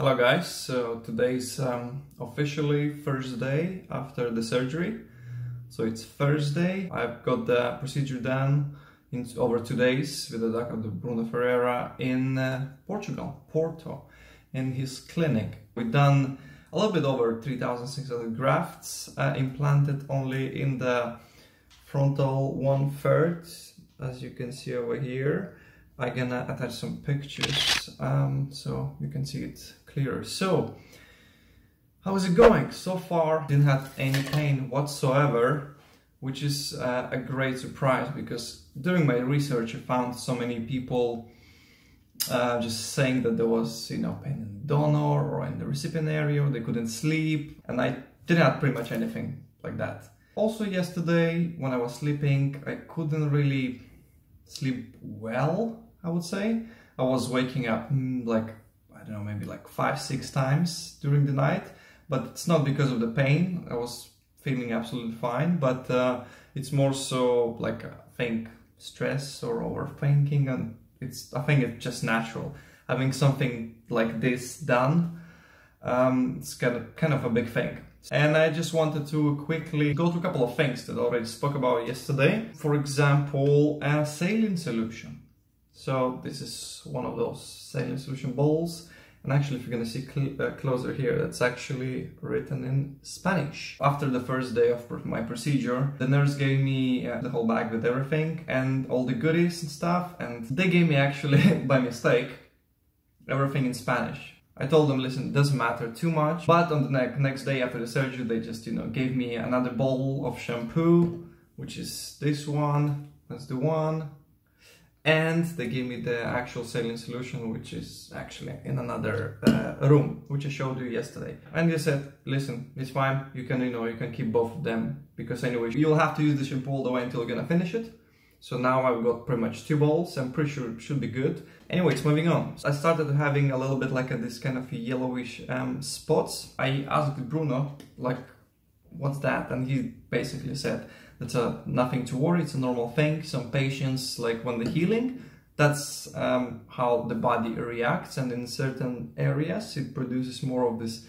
Hello guys, so today's officially first day after the surgery. So it's Thursday. I've got the procedure done in over 2 days with the doctor Bruno Ferreira in Portugal, Porto, in his clinic. We've done a little bit over 3,600 grafts implanted only in the frontal 1/3, as you can see over here. I'm gonna attach some pictures so you can see it clearer. So, how is it going? So far, didn't have any pain whatsoever, which is a great surprise because during my research I found so many people just saying that there was, pain in the donor or in the recipient area, they couldn't sleep, and I didn't have pretty much anything like that. Also yesterday, when I was sleeping, I couldn't really sleep well, I would say. I was waking up maybe 5-6 times during the night, but it's not because of the pain. I was feeling absolutely fine, but it's more so I think stress or overthinking, and I think it's just natural. Having something like this done, it's kind of a big thing. And I just wanted to quickly go through a couple of things that I already spoke about yesterday. For example, a saline solution. So this is one of those saline solution bowls. And actually, if you're going to see closer here, that's actually written in Spanish. After the first day of my procedure, the nurse gave me the whole bag with everything and all the goodies and stuff. And they gave me actually, by mistake, everything in Spanish. I told them, listen, it doesn't matter too much. But on the next day after the surgery, they just, gave me another bowl of shampoo, which is this one. That's the one. And they gave me the actual saline solution, which is actually in another room, which I showed you yesterday. And they said, listen, it's fine. You can keep both of them because anyway, you'll have to use the shampoo all the way until you're gonna finish it. So now I've got pretty much 2 bowls. I'm pretty sure it should be good. Anyways, moving on. I started having a little bit this kind of yellowish spots. I asked Bruno, what's that? And he basically said, that's nothing to worry, it's a normal thing. Some patients, when they're healing, that's how the body reacts, and in certain areas it produces more of this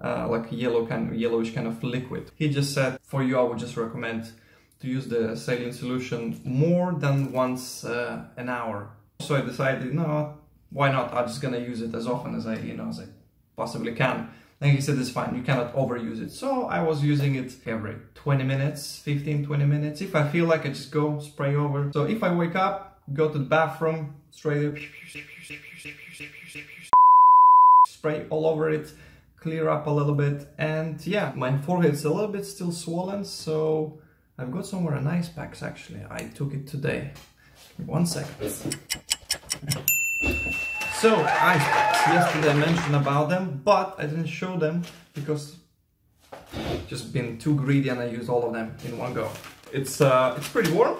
yellowish kind of liquid. He just said, for you, I would just recommend to use the saline solution more than once an hour. So I decided, no, why not? I'm just gonna use it as often as I possibly can. And he said, it's fine, you cannot overuse it. So I was using it every 20 minutes, 15-20 minutes. If I feel like I just go spray over. So if I wake up, go to the bathroom, straight up, spray all over it, clear up a little bit. And yeah, my forehead's a little bit still swollen, so I've got somewhere an ice packs actually. I took it today. 1 second. So, ice packs. Yesterday I mentioned about them, but I didn't show them because just been too greedy and I used all of them in one go. It's pretty warm.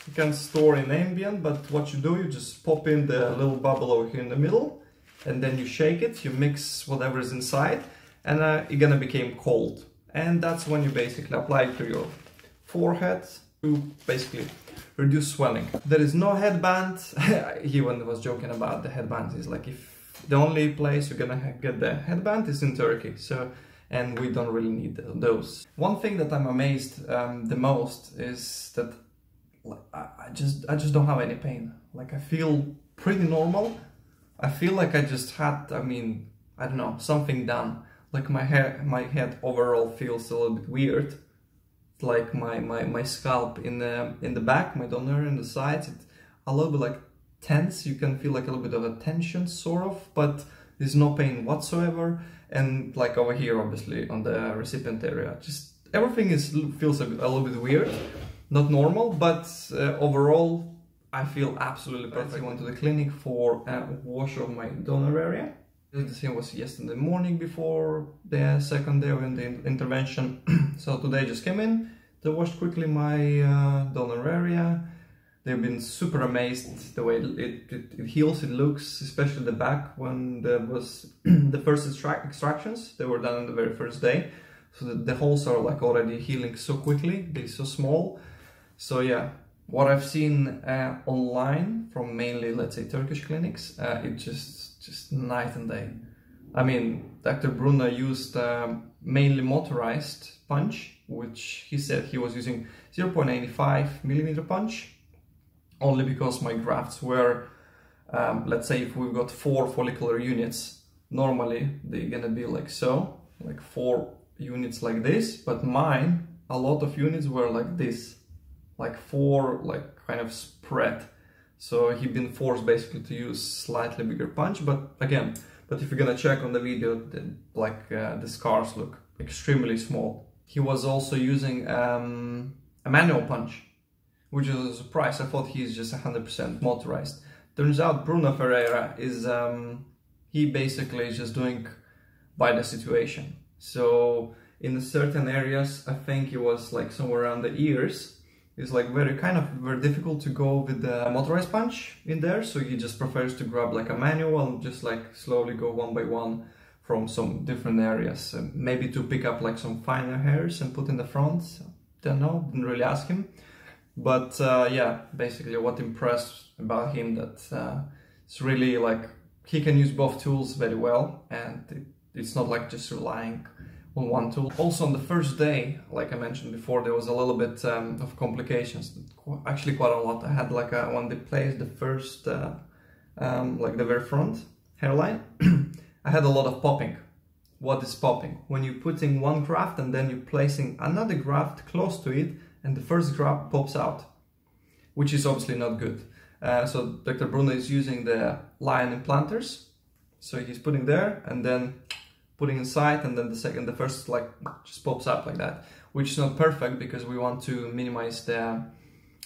You can store in ambient, but what you do, you just pop in the little bubble over here in the middle, and then you shake it, you mix whatever is inside, and it's gonna become cold. And that's when you basically apply it to your forehead to basically reduce swelling. There is no headband. He was joking about the headband. He's like, if the only place you're gonna get the headband is in Turkey, and we don't really need those. One thing that I'm amazed the most is that I just don't have any pain. I feel pretty normal. I feel like I just had, I don't know, something done. My head overall feels a little bit weird. My scalp in the back, my donor in the sides, it's a little bit tense. You can feel a little bit of a tension sort of, but there's no pain whatsoever. And over here, obviously on the recipient area, just everything feels a little bit weird, not normal, but overall I feel absolutely perfect. I went to the clinic for a wash of my donor area. The same was yesterday morning before the second day of the intervention. So today I just came in, they washed quickly my donor area. They've been super amazed the way it heals, it looks, especially the back when there was the first extractions. They were done on the very first day. So the holes are already healing so quickly, they're so small. So yeah, what I've seen online from mainly, let's say, Turkish clinics, it's just night and day. I mean, Dr. Bruno used mainly motorized punch, which he said he was using 0.85 millimeter punch, only because my grafts were, let's say if we've got 4 follicular units, normally they're gonna be like so, like 4 units like this, but mine, a lot of units were like this, like 4, like kind of spread. So he'd been forced basically to use slightly bigger punch, but again, but if you're gonna check on the video, the scars look extremely small. He was also using a manual punch, which is a surprise. I thought he's just 100% motorized. Turns out Bruno Ferreira is, he basically is just doing by the situation. So in certain areas, I think it was like somewhere around the ears, it's like very difficult to go with the motorized punch in there. So he just prefers to grab like a manual and just like slowly go one by one from some different areas. Maybe to pick up like some finer hairs and put in the front. Don't know, didn't really ask him. But yeah, basically what impressed about him that it's really like he can use both tools very well, and it's not like just relying on one tool. Also on the first day, like I mentioned before, there was a little bit of complications, actually quite a lot. I had like when they placed the first, like the very front hairline, I had a lot of popping. What is popping? When you're putting one graft and then you're placing another graft close to it, and the first graft pops out, which is obviously not good. So Dr. Bruno is using the lion implanters. So he's putting there and then putting inside, and then the first like just pops up like that, which is not perfect because we want to minimize the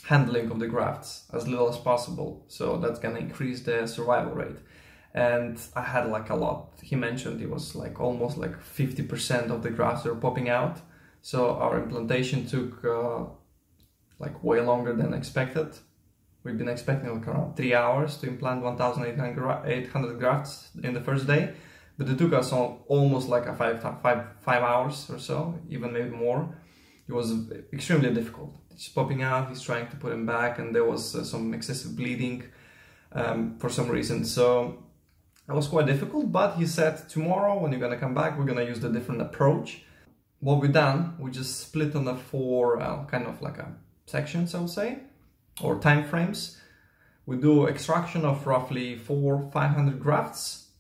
handling of the grafts as little as possible. So that's gonna increase the survival rate. And I had like a lot. He mentioned it was like almost like 50% of the grafts were popping out. So our implantation took like way longer than expected. We've been expecting like around 3 hours to implant 1,800 grafts in the first day, but it took us almost like a five hours or so, even maybe more. It was extremely difficult. It's popping out, he's trying to put him back, and there was some excessive bleeding for some reason. So it was quite difficult, but he said tomorrow when you're gonna come back, we're gonna use the different approach. What we done, we just split on the 4 kind of like sections, I would say, or time frames. We do extraction of roughly 400-500 grafts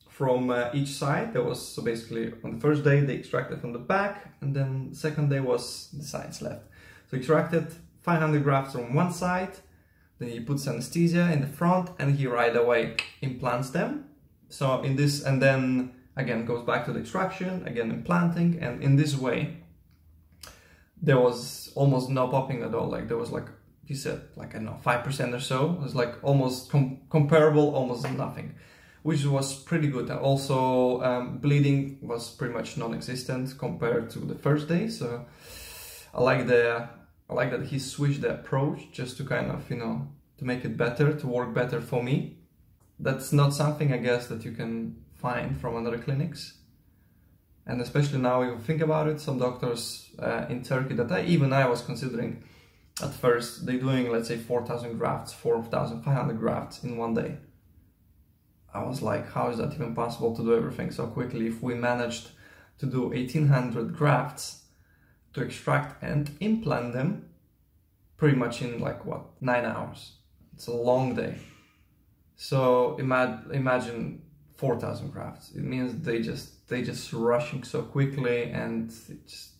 from each side. There was, so basically on the first day they extracted from the back, and then the second day was the sides left. So extracted 500 grafts from one side, then he puts anesthesia in the front, and he right away implants them. So in this, and then again goes back to the extraction, again implanting, and in this way there was almost no popping at all. Like there was like, he said, like I don't know, 5% or so. It was like almost comparable, almost nothing, which was pretty good. And also bleeding was pretty much non-existent compared to the first day. So I like that he switched the approach just to kind of, you know, to make it better, to work better for me. That's not something, I guess, that you can find from other clinics. And especially now, if you think about it, some doctors in Turkey that I was considering at first, they're doing, let's say, 4,000 grafts, 4,500 grafts in one day. I was like, how is that even possible to do everything so quickly? If we managed to do 1,800 grafts, to extract and implant them pretty much in like what, 9 hours. It's a long day. So imagine 4,000 grafts. It means they just rushing so quickly, and it just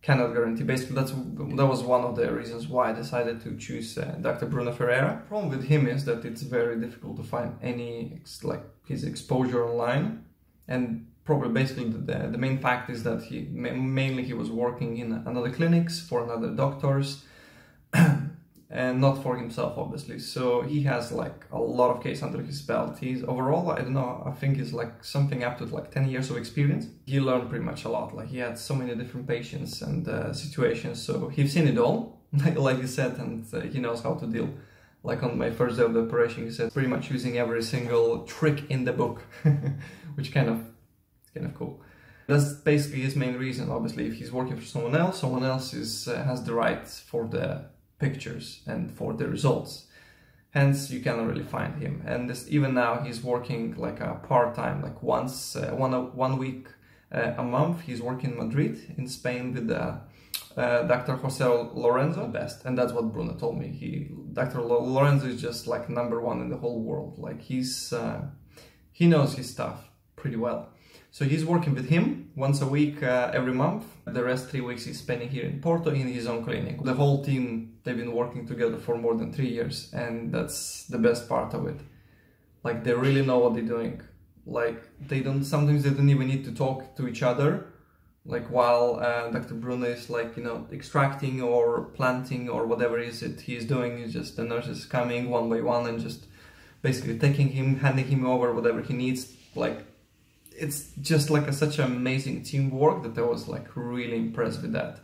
cannot guarantee. Basically, that was one of the reasons why I decided to choose Dr. Bruno Ferreira. The problem with him is that it's very difficult to find any like his exposure online, and probably basically the main fact is that he mainly was working in another clinics for another doctors and not for himself, obviously. So he has like a lot of case under his belt. He's overall, I don't know, I think he's like something up to like 10 years of experience. He learned pretty much a lot. Like he had so many different patients and situations, so he's seen it all, like he said, and he knows how to deal. Like on my first day of the operation, he said pretty much using every single trick in the book, which kind of cool. That's basically his main reason. Obviously, if he's working for someone else has the right for the pictures and for the results. hence you cannot really find him. And even now he's working like a part-time, like one week a month. He's working in Madrid in Spain with Dr. Jose Lorenzo, best. And that's what Bruno told me. Dr. Lorenzo is just like #1 in the whole world. Like he knows his stuff pretty well. So he's working with him once a week every month. The rest 3 weeks he's spending here in Porto in his own clinic. The whole team, they've been working together for more than 3 years, and that's the best part of it. Like, they really know what they're doing. Like, sometimes they don't even need to talk to each other. Like, while Dr. Bruno is like, you know, extracting or planting or whatever it is he's doing, is just the nurses coming one by one and just basically taking him, handing him over whatever he needs. Like, it's just like such amazing teamwork that I was like really impressed with that.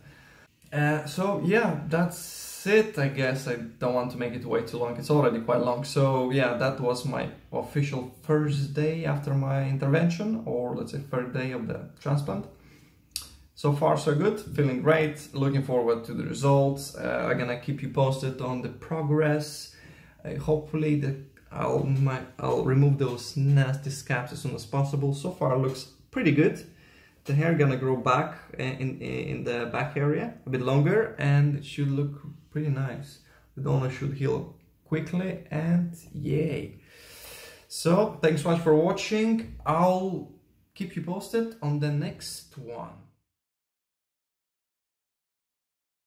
So yeah, that's it, I guess. I don't want to make it way too long. It's already quite long. So yeah, that was my official first day after my intervention, or let's say third day of the transplant. So far so good, feeling great, looking forward to the results. I'm gonna keep you posted on the progress. Hopefully I'll remove those nasty scabs as soon as possible. So far it looks pretty good. The hair gonna grow back in the back area a bit longer, and it should look pretty nice. The donor should heal quickly, and yay. So thanks so much for watching. I'll keep you posted on the next one.